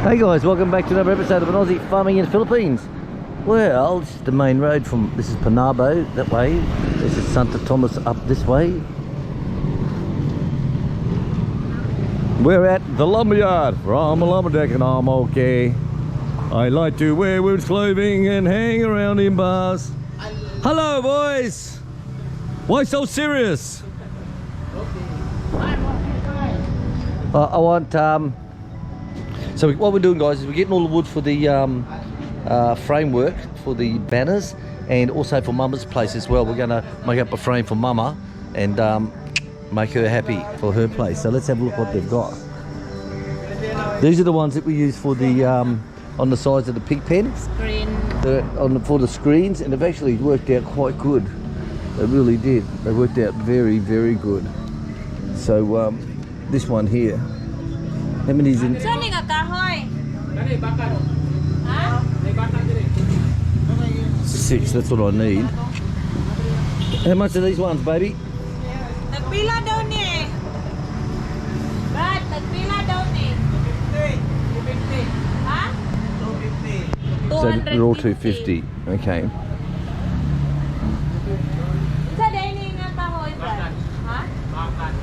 Hey guys, welcome back to another episode of an Aussie farming in the Philippines. Well, this is the main road this is Panabo that way. This is Santa Thomas up this way. We're at the lumberyard. I'm a lumberjack and I'm okay. I like to wear women's clothing and hang around in bars. Hello boys! Why so serious? I want so what we're doing, guys, is we're getting all the wood for the framework for the banners, and also for Mama's place as well. We're going to make up a frame for Mama and make her happy for her place. So let's have a look what they've got. These are the ones that we use for the on the sides of the pig pen. Screen. For the screens, and they've actually worked out quite good. They really did. They worked out very, very good. So this one here. How many is in? 6, that's what I need. How much are these ones, baby? Nagpila daw ni. Brad, nagpila daw ni. 250. Ha? 250. So they're all 250. Okay. Sa dining nga kahoy, Brad. Ha?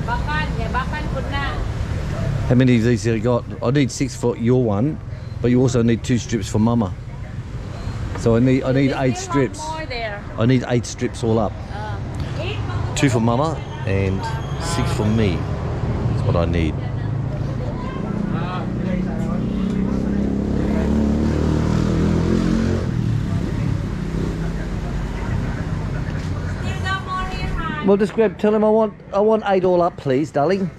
Bakan, kay bakan pud na. How many of these have you got? I need 6 for your one, but you also need 2 strips for Mama. So I need 8 strips. More there. I need 8 strips all up. 2 for Mama and 6 for me. That's what I need. Well, just tell him I want 8 all up, please, darling.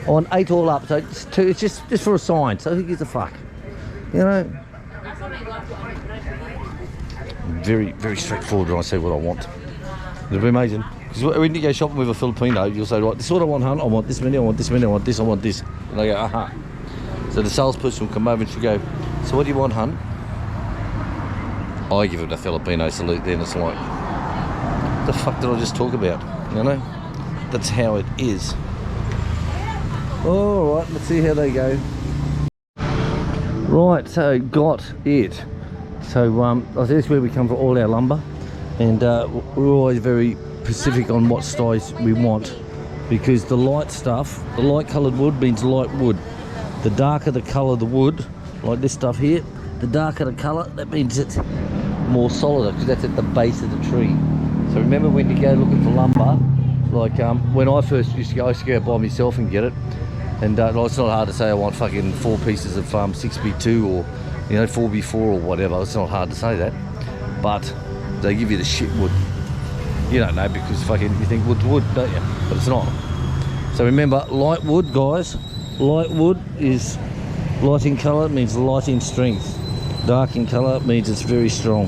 I want 8 all up, so it's just for a sign, so who gives a fuck? You know? Very, very straightforward when I say what I want. It'll be amazing. Because when you go shopping with a Filipino, you'll say, right, this is what I want, hun. I want this many, I want this many, I want this, I want this. And I go, uh-huh. So the salesperson will come over and she'll go, so what do you want, hun? I give it a Filipino salute then. It's like, what the fuck did I just talk about? You know? That's how it is. Alright, let's see how they go. Right, so got it. So this is where we come for all our lumber, and we're always very specific on what size we want, because the light stuff, the light coloured wood means light wood. The darker the colour of the wood, like this stuff here, the darker the colour, that means it's more solid, because that's at the base of the tree. So remember when you go looking for lumber, like when I first used to go, I used to go by myself and get it. And it's not hard to say I want fucking 4 pieces of 6x2 or, you know, 4x4 or whatever. It's not hard to say that. But they give you the shit wood. You don't know because fucking you think wood's wood, don't you? But it's not. So remember, light wood, guys. Light wood is light in colour, means light in strength. Dark in colour means it's very strong.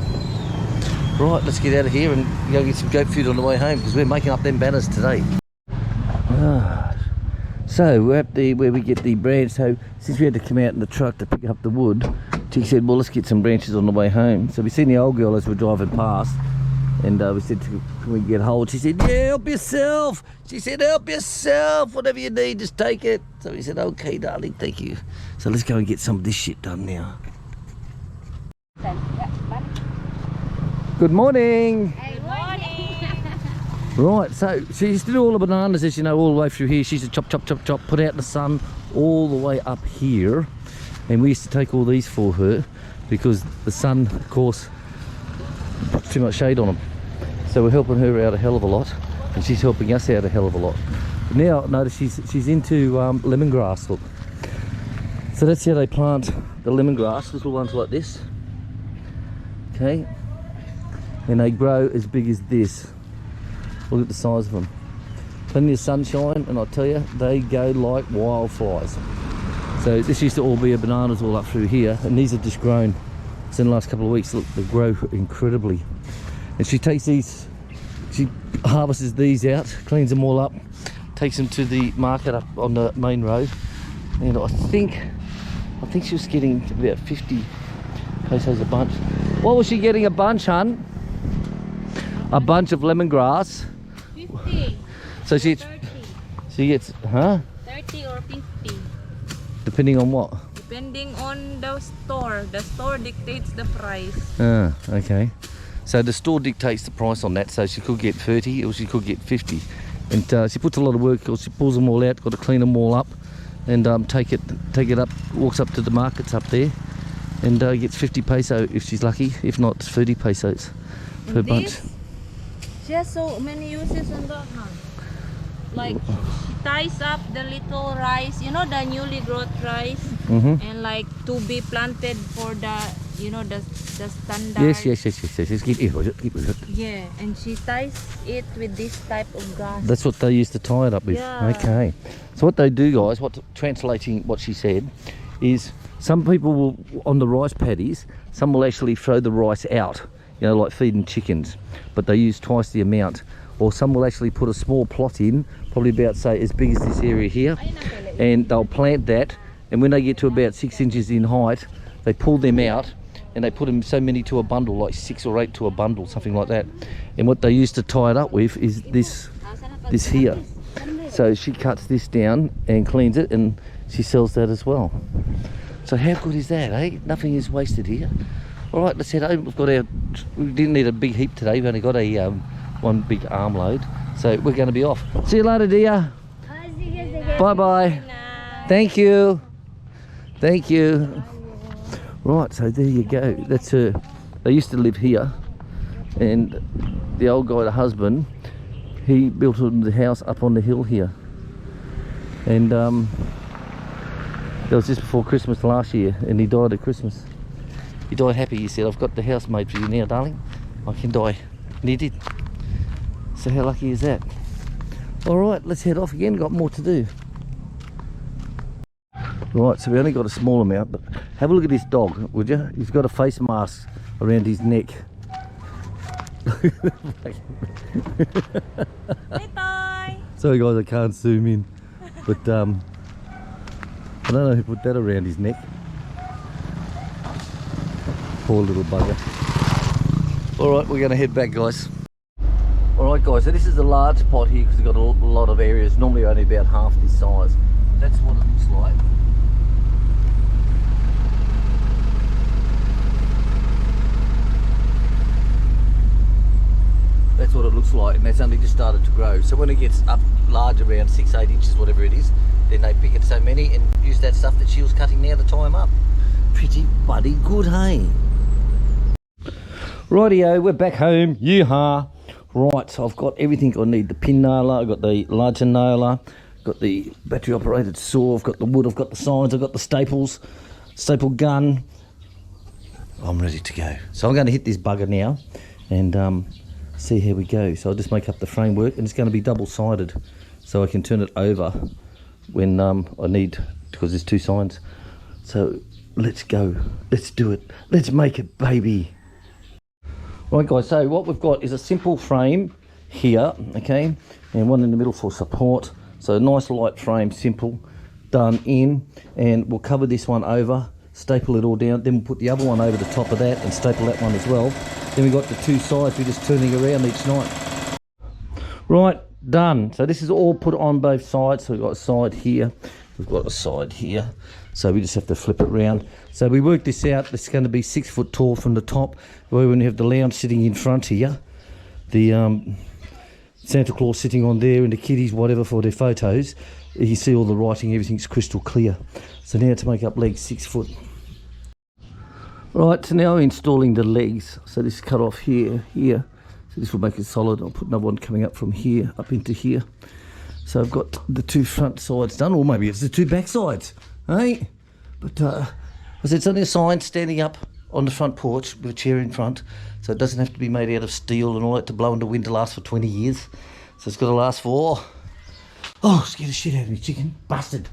Right, let's get out of here and go get some goat food on the way home, because we're making up them banners today. So we're at where we get the branch. So since we had to come out in the truck to pick up the wood, she said, well, let's get some branches on the way home. So we seen the old girl as we're driving past, and we said, can we get hold? She said, yeah, help yourself. She said, help yourself, whatever you need, just take it. So we said, okay, darling, thank you. So let's go and get some of this shit done now. Good morning. Good morning. Right, so she used to do all the bananas, as you know, all the way through here. She used to chop, chop, chop, chop, put out in the sun all the way up here. And we used to take all these for her because the sun, of course, puts too much shade on them. So we're helping her out a hell of a lot, and she's helping us out a hell of a lot. But now, notice she's into lemongrass, look. So that's how they plant the lemongrass, little ones like this. Okay. And they grow as big as this. Look at the size of them. Plenty of sunshine, and I tell you, they go like wildfires. So this used to all be bananas all up through here, and these have just grown. So in the last couple of weeks, look, they grow incredibly. And she takes these, she harvests these out, cleans them all up, takes them to the market up on the main road. And I think she was getting about 50 pesos a bunch. What was she getting a bunch, hun? A bunch of lemongrass. 50. So she gets, huh? 30 or 50. Depending on what? Depending on the store. The store dictates the price. Ah, okay. So the store dictates the price on that, so she could get 30 or she could get 50. And she puts a lot of work, or she pulls them all out, got to clean them all up, and take it up, walks up to the markets up there, and gets 50 peso if she's lucky. If not, it's 30 pesos per bunch. She has so many uses on that one. Like she ties up the little rice, you know, the newly growth rice, and like to be planted for the, you know, the standard. Yes. Keep it. Yeah, and she ties it with this type of grass. That's what they used to tie it up with. Yeah. Okay. So what they do, guys, translating what she said, is some people will, on the rice paddies, some will actually throw the rice out, you know, like feeding chickens, but they use twice the amount. Or some will actually put a small plot in, probably about, say, as big as this area here, and they'll plant that, and when they get to about 6 inches in height, they pull them out, and they put them so many to a bundle, like 6 or 8 to a bundle, something like that. And what they used to tie it up with is this here. So she cuts this down and cleans it, and she sells that as well. So how good is that, eh? Nothing is wasted here. All right, let's head home. We didn't need a big heap today. We only got a one big armload, so we're going to be off. See you later, dear. Bye bye. Thank you. Right, so there you go. That's her. They used to live here, and the old guy, the husband, he built the house up on the hill here, and that was just before Christmas last year, and he died at Christmas. He died happy. He said, "I've got the house made for you now, darling. I can die," and he did. So how lucky is that? All right, let's head off again. Got more to do. Right, so we only got a small amount, but have a look at this dog, would you? He's got a face mask around his neck. Sorry guys, I can't zoom in, but I don't know who put that around his neck. Poor little bugger. All right, we're going to head back, guys. Alright guys, so this is a large pot here because we've got a lot of areas, normally only about half this size. That's what it looks like. That's what it looks like, and that's only just started to grow. So when it gets up large, around 6-8 inches, whatever it is, then they pick it so many and use that stuff that she was cutting now to tie them up. Pretty bloody good, hey? Rightio, we're back home, yeehaw. Right, so I've got everything I need. The pin nailer, I've got the larger nailer, got the battery operated saw, I've got the wood, I've got the signs, I've got the staples, staple gun. I'm ready to go. So I'm going to hit this bugger now and see how we go. So I'll just make up the framework, and it's going to be double-sided so I can turn it over when I need, because there's 2 signs. So let's go, let's do it, let's make it, baby. Right guys, so what we've got is a simple frame here, okay, and one in the middle for support. So a nice light frame, simple, done in, and we'll cover this one over, staple it all down, then we'll put the other one over the top of that and staple that one as well. Then we've got the 2 sides, we're just turning around each night. Right, done. So this is all put on both sides. So we've got a side here, we've got a side here. So we just have to flip it round. So we worked this out. It's going to be 6 foot tall from the top. Where when you have the lounge sitting in front here, the Santa Claus sitting on there, and the kiddies, whatever, for their photos, you see all the writing, everything's crystal clear. So now to make up legs, 6 foot. Right, so now installing the legs. So this is cut off here. So this will make it solid. I'll put another one coming up from here, up into here. So I've got the 2 front sides done, or maybe it's the 2 back sides. Hey, but I said it's only a sign standing up on the front porch with a chair in front, so it doesn't have to be made out of steel and all that to blow in the wind to last for 20 years. So it's got to last for, oh, scared the shit out of me, chicken, bastard.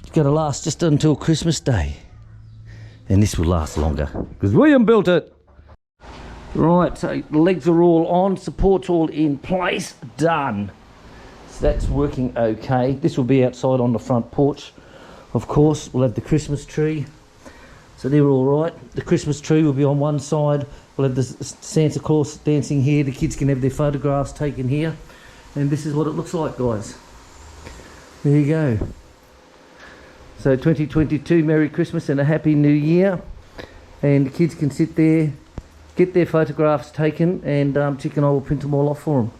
It's got to last just until Christmas Day, and this will last longer because William built it. Right, so the legs are all on, support's all in place, done. So that's working okay. This will be outside on the front porch. Of course, we'll have the Christmas tree. So they're all right. The Christmas tree will be on one side. We'll have the Santa Claus dancing here. The kids can have their photographs taken here. And this is what it looks like, guys. There you go. So 2022, Merry Christmas and a Happy New Year. And the kids can sit there, get their photographs taken, and Chick and I will print them all off for them.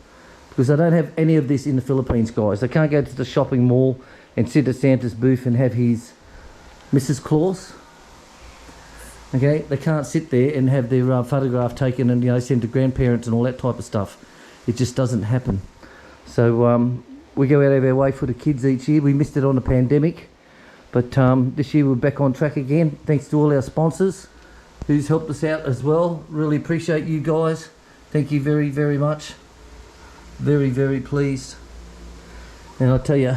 Because they don't have any of this in the Philippines, guys. They can't go to the shopping mall and sit at Santa's booth and have his Mrs. Claus. Okay, they can't sit there and have their photograph taken and, you know, send to grandparents and all that type of stuff. It just doesn't happen. So we go out of our way for the kids each year. We missed it on the pandemic, but this year we're back on track again. Thanks to all our sponsors who's helped us out as well. Really appreciate you guys. Thank you very, very much. Very, very pleased. And I tell you,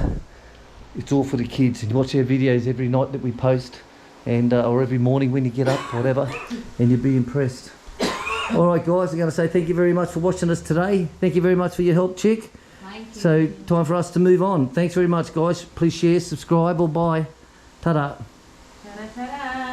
it's all for the kids. And you watch our videos every night that we post, and or every morning when you get up, whatever, and you'll be impressed. All right, guys, I'm going to say thank you very much for watching us today. Thank you very much for your help, Chick. Thank you. So, time for us to move on. Thanks very much, guys. Please share, subscribe, or bye. Ta-da. Ta-da, ta-da.